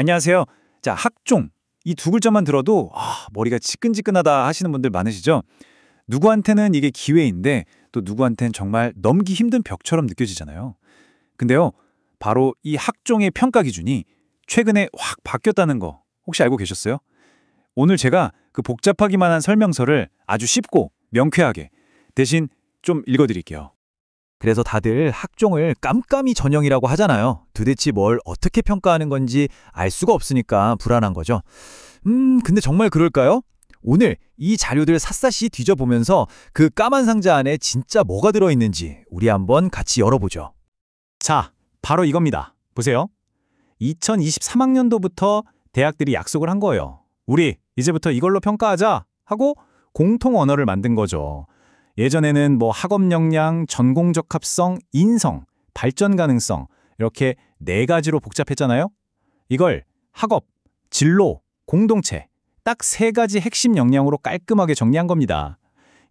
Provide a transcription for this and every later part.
안녕하세요. 자, 학종. 이 두 글자만 들어도 머리가 지끈지끈하다 하시는 분들 많으시죠? 누구한테는 이게 기회인데 또 누구한테는 정말 넘기 힘든 벽처럼 느껴지잖아요. 근데요, 바로 이 학종의 평가 기준이 최근에 확 바뀌었다는 거 혹시 알고 계셨어요? 오늘 제가 그 복잡하기만 한 설명서를 아주 쉽고 명쾌하게 대신 좀 읽어드릴게요. 그래서 다들 학종을 깜깜이 전형이라고 하잖아요. 도대체 뭘 어떻게 평가하는 건지 알 수가 없으니까 불안한 거죠. 근데 정말 그럴까요? 오늘 이 자료들 샅샅이 뒤져보면서 그 까만 상자 안에 진짜 뭐가 들어있는지 우리 한번 같이 열어보죠. 자, 바로 이겁니다. 보세요. 2023학년도부터 대학들이 약속을 한 거예요. 우리 이제부터 이걸로 평가하자 하고 공통 언어를 만든 거죠. 예전에는 뭐 학업 역량, 전공 적합성, 인성, 발전 가능성 이렇게 네 가지로 복잡했잖아요. 이걸 학업, 진로, 공동체 딱 세 가지 핵심 역량으로 깔끔하게 정리한 겁니다.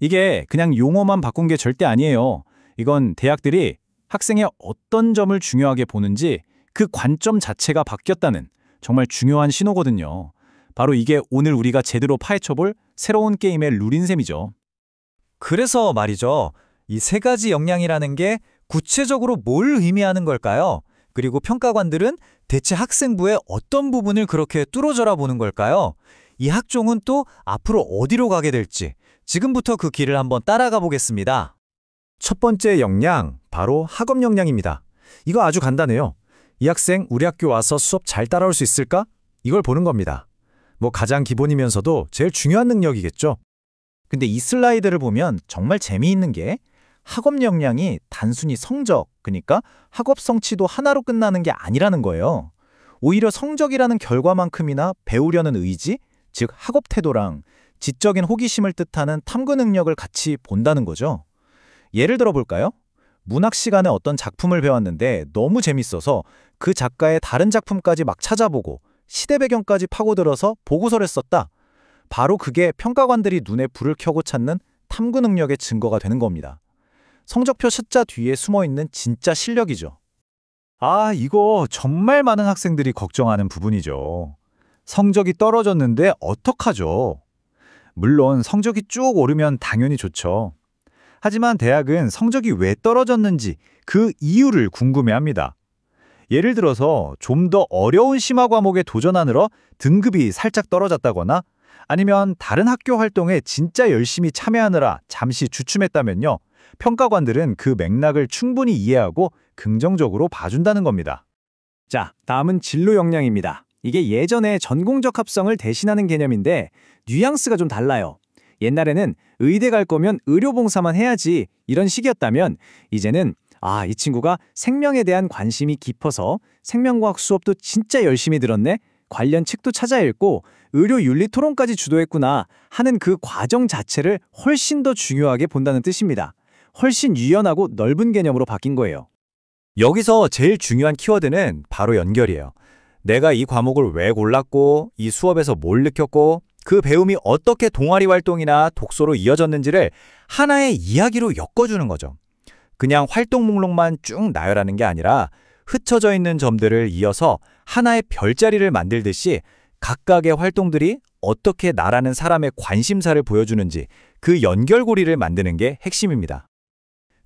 이게 그냥 용어만 바꾼 게 절대 아니에요. 이건 대학들이 학생의 어떤 점을 중요하게 보는지 그 관점 자체가 바뀌었다는 정말 중요한 신호거든요. 바로 이게 오늘 우리가 제대로 파헤쳐볼 새로운 게임의 룰인 셈이죠. 그래서 말이죠. 이 세 가지 역량이라는 게 구체적으로 뭘 의미하는 걸까요? 그리고 평가관들은 대체 학생부의 어떤 부분을 그렇게 뚫어져라 보는 걸까요? 이 학종은 또 앞으로 어디로 가게 될지 지금부터 그 길을 한번 따라가 보겠습니다. 첫 번째 역량, 바로 학업 역량입니다. 이거 아주 간단해요. 이 학생 우리 학교 와서 수업 잘 따라올 수 있을까? 이걸 보는 겁니다. 뭐 가장 기본이면서도 제일 중요한 능력이겠죠. 근데 이 슬라이드를 보면 정말 재미있는 게 학업 역량이 단순히 성적, 그러니까 학업 성취도 하나로 끝나는 게 아니라는 거예요. 오히려 성적이라는 결과만큼이나 배우려는 의지, 즉 학업 태도랑 지적인 호기심을 뜻하는 탐구 능력을 같이 본다는 거죠. 예를 들어 볼까요? 문학 시간에 어떤 작품을 배웠는데 너무 재밌어서 그 작가의 다른 작품까지 막 찾아보고 시대 배경까지 파고들어서 보고서를 썼다. 바로 그게 평가관들이 눈에 불을 켜고 찾는 탐구 능력의 증거가 되는 겁니다. 성적표 숫자 뒤에 숨어있는 진짜 실력이죠. 이거 정말 많은 학생들이 걱정하는 부분이죠. 성적이 떨어졌는데 어떡하죠? 물론 성적이 쭉 오르면 당연히 좋죠. 하지만 대학은 성적이 왜 떨어졌는지 그 이유를 궁금해합니다. 예를 들어서 좀 더 어려운 심화 과목에 도전하느라 등급이 살짝 떨어졌다거나 아니면 다른 학교 활동에 진짜 열심히 참여하느라 잠시 주춤했다면요. 평가관들은 그 맥락을 충분히 이해하고 긍정적으로 봐준다는 겁니다. 자, 다음은 진로 역량입니다. 이게 예전에 전공적 합성을 대신하는 개념인데 뉘앙스가 좀 달라요. 옛날에는 의대 갈 거면 의료봉사만 해야지 이런 식이었다면 이제는 이 친구가 생명에 대한 관심이 깊어서 생명과학 수업도 진짜 열심히 들었네? 관련 책도 찾아 읽고 의료 윤리 토론까지 주도했구나 하는 그 과정 자체를 훨씬 더 중요하게 본다는 뜻입니다. 훨씬 유연하고 넓은 개념으로 바뀐 거예요. 여기서 제일 중요한 키워드는 바로 연결이에요. 내가 이 과목을 왜 골랐고 이 수업에서 뭘 느꼈고 그 배움이 어떻게 동아리 활동이나 독서로 이어졌는지를 하나의 이야기로 엮어주는 거죠. 그냥 활동 목록만 쭉 나열하는 게 아니라 흩어져 있는 점들을 이어서 하나의 별자리를 만들듯이 각각의 활동들이 어떻게 나라는 사람의 관심사를 보여주는지 그 연결고리를 만드는 게 핵심입니다.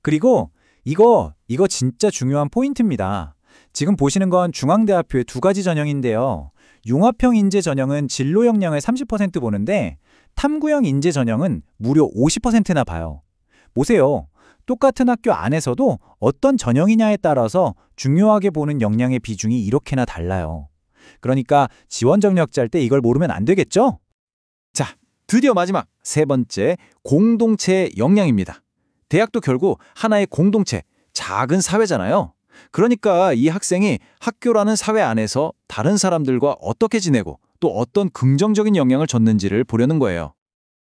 그리고 이거 진짜 중요한 포인트입니다. 지금 보시는 건 중앙대학교의 두 가지 전형인데요. 융합형 인재 전형은 진로 역량을 30% 보는데 탐구형 인재 전형은 무려 50%나 봐요. 보세요. 똑같은 학교 안에서도 어떤 전형이냐에 따라서 중요하게 보는 역량의 비중이 이렇게나 달라요. 그러니까 지원 전력 짤 때 이걸 모르면 안 되겠죠? 자, 드디어 마지막 세 번째, 공동체 역량입니다. 대학도 결국 하나의 공동체, 작은 사회잖아요. 그러니까 이 학생이 학교라는 사회 안에서 다른 사람들과 어떻게 지내고 또 어떤 긍정적인 영향을 줬는지를 보려는 거예요.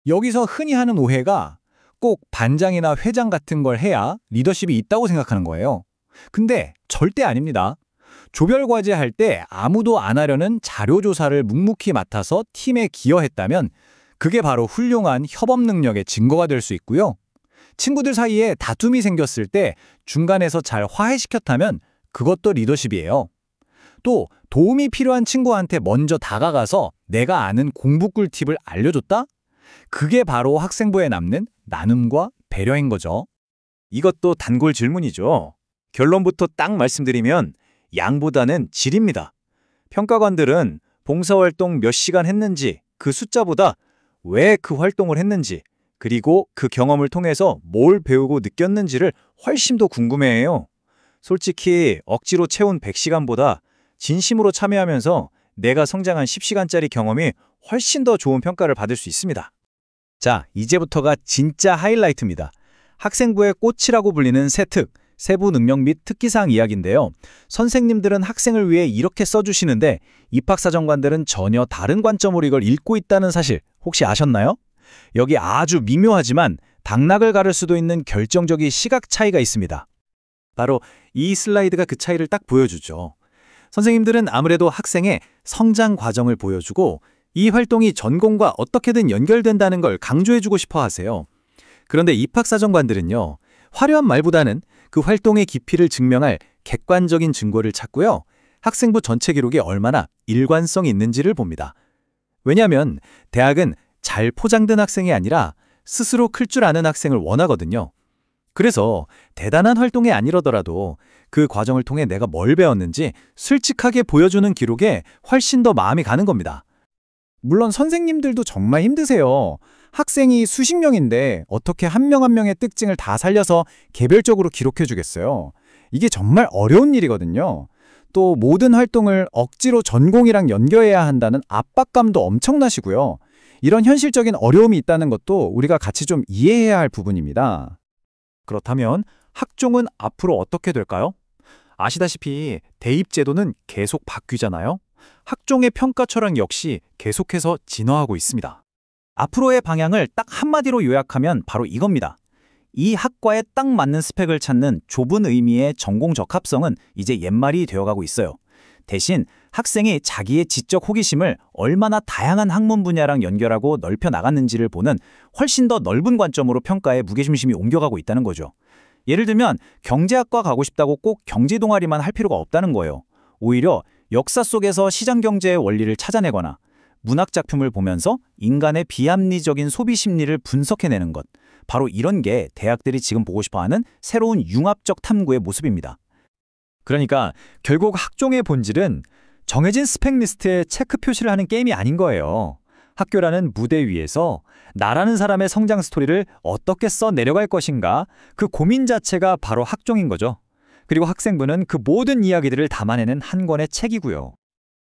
여기서 흔히 하는 오해가 꼭 반장이나 회장 같은 걸 해야 리더십이 있다고 생각하는 거예요. 근데 절대 아닙니다. 조별과제 할 때 아무도 안 하려는 자료조사를 묵묵히 맡아서 팀에 기여했다면 그게 바로 훌륭한 협업 능력의 증거가 될 수 있고요. 친구들 사이에 다툼이 생겼을 때 중간에서 잘 화해시켰다면 그것도 리더십이에요. 또 도움이 필요한 친구한테 먼저 다가가서 내가 아는 공부 꿀팁을 알려줬다? 그게 바로 학생부에 남는 나눔과 배려인 거죠. 이것도 단골 질문이죠. 결론부터 딱 말씀드리면 양보다는 질입니다. 평가관들은 봉사활동 몇 시간 했는지 그 숫자보다 왜 그 활동을 했는지 그리고 그 경험을 통해서 뭘 배우고 느꼈는지를 훨씬 더 궁금해해요. 솔직히 억지로 채운 100시간보다 진심으로 참여하면서 내가 성장한 10시간짜리 경험이 훨씬 더 좋은 평가를 받을 수 있습니다. 자, 이제부터가 진짜 하이라이트입니다. 학생부의 꽃이라고 불리는 세특, 세부 능력 및 특기사항 이야기인데요. 선생님들은 학생을 위해 이렇게 써주시는데 입학사정관들은 전혀 다른 관점으로 이걸 읽고 있다는 사실 혹시 아셨나요? 여기 아주 미묘하지만 당락을 가를 수도 있는 결정적인 시각 차이가 있습니다. 바로 이 슬라이드가 그 차이를 딱 보여주죠. 선생님들은 아무래도 학생의 성장 과정을 보여주고 이 활동이 전공과 어떻게든 연결된다는 걸 강조해주고 싶어 하세요. 그런데 입학사정관들은요, 화려한 말보다는 그 활동의 깊이를 증명할 객관적인 증거를 찾고요, 학생부 전체 기록에 얼마나 일관성이 있는지를 봅니다. 왜냐하면 대학은 잘 포장된 학생이 아니라 스스로 클 줄 아는 학생을 원하거든요. 그래서 대단한 활동이 아니더라도 그 과정을 통해 내가 뭘 배웠는지 솔직하게 보여주는 기록에 훨씬 더 마음이 가는 겁니다. 물론 선생님들도 정말 힘드세요. 학생이 수십 명인데 어떻게 한 명 한 명의 특징을 다 살려서 개별적으로 기록해 주겠어요. 이게 정말 어려운 일이거든요. 또 모든 활동을 억지로 전공이랑 연결해야 한다는 압박감도 엄청나시고요. 이런 현실적인 어려움이 있다는 것도 우리가 같이 좀 이해해야 할 부분입니다. 그렇다면 학종은 앞으로 어떻게 될까요? 아시다시피 대입제도는 계속 바뀌잖아요. 학종의 평가 철학 역시 계속해서 진화하고 있습니다. 앞으로의 방향을 딱 한마디로 요약하면 바로 이겁니다. 이 학과에 딱 맞는 스펙을 찾는 좁은 의미의 전공 적합성은 이제 옛말이 되어가고 있어요. 대신 학생이 자기의 지적 호기심을 얼마나 다양한 학문 분야랑 연결하고 넓혀 나갔는지를 보는 훨씬 더 넓은 관점으로 평가에 무게중심이 옮겨가고 있다는 거죠. 예를 들면 경제학과 가고 싶다고 꼭 경제 동아리만 할 필요가 없다는 거예요. 오히려 역사 속에서 시장 경제의 원리를 찾아내거나 문학 작품을 보면서 인간의 비합리적인 소비 심리를 분석해내는 것. 바로 이런 게 대학들이 지금 보고 싶어하는 새로운 융합적 탐구의 모습입니다. 그러니까 결국 학종의 본질은 정해진 스펙 리스트에 체크 표시를 하는 게임이 아닌 거예요. 학교라는 무대 위에서 나라는 사람의 성장 스토리를 어떻게 써 내려갈 것인가, 그 고민 자체가 바로 학종인 거죠. 그리고 학생부는 그 모든 이야기들을 담아내는 한 권의 책이고요.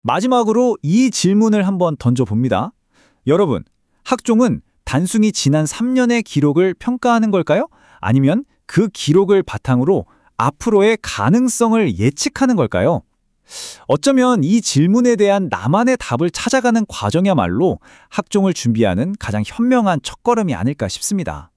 마지막으로 이 질문을 한번 던져봅니다. 여러분, 학종은 단순히 지난 3년의 기록을 평가하는 걸까요? 아니면 그 기록을 바탕으로 앞으로의 가능성을 예측하는 걸까요? 어쩌면 이 질문에 대한 나만의 답을 찾아가는 과정이야말로 학종을 준비하는 가장 현명한 첫걸음이 아닐까 싶습니다.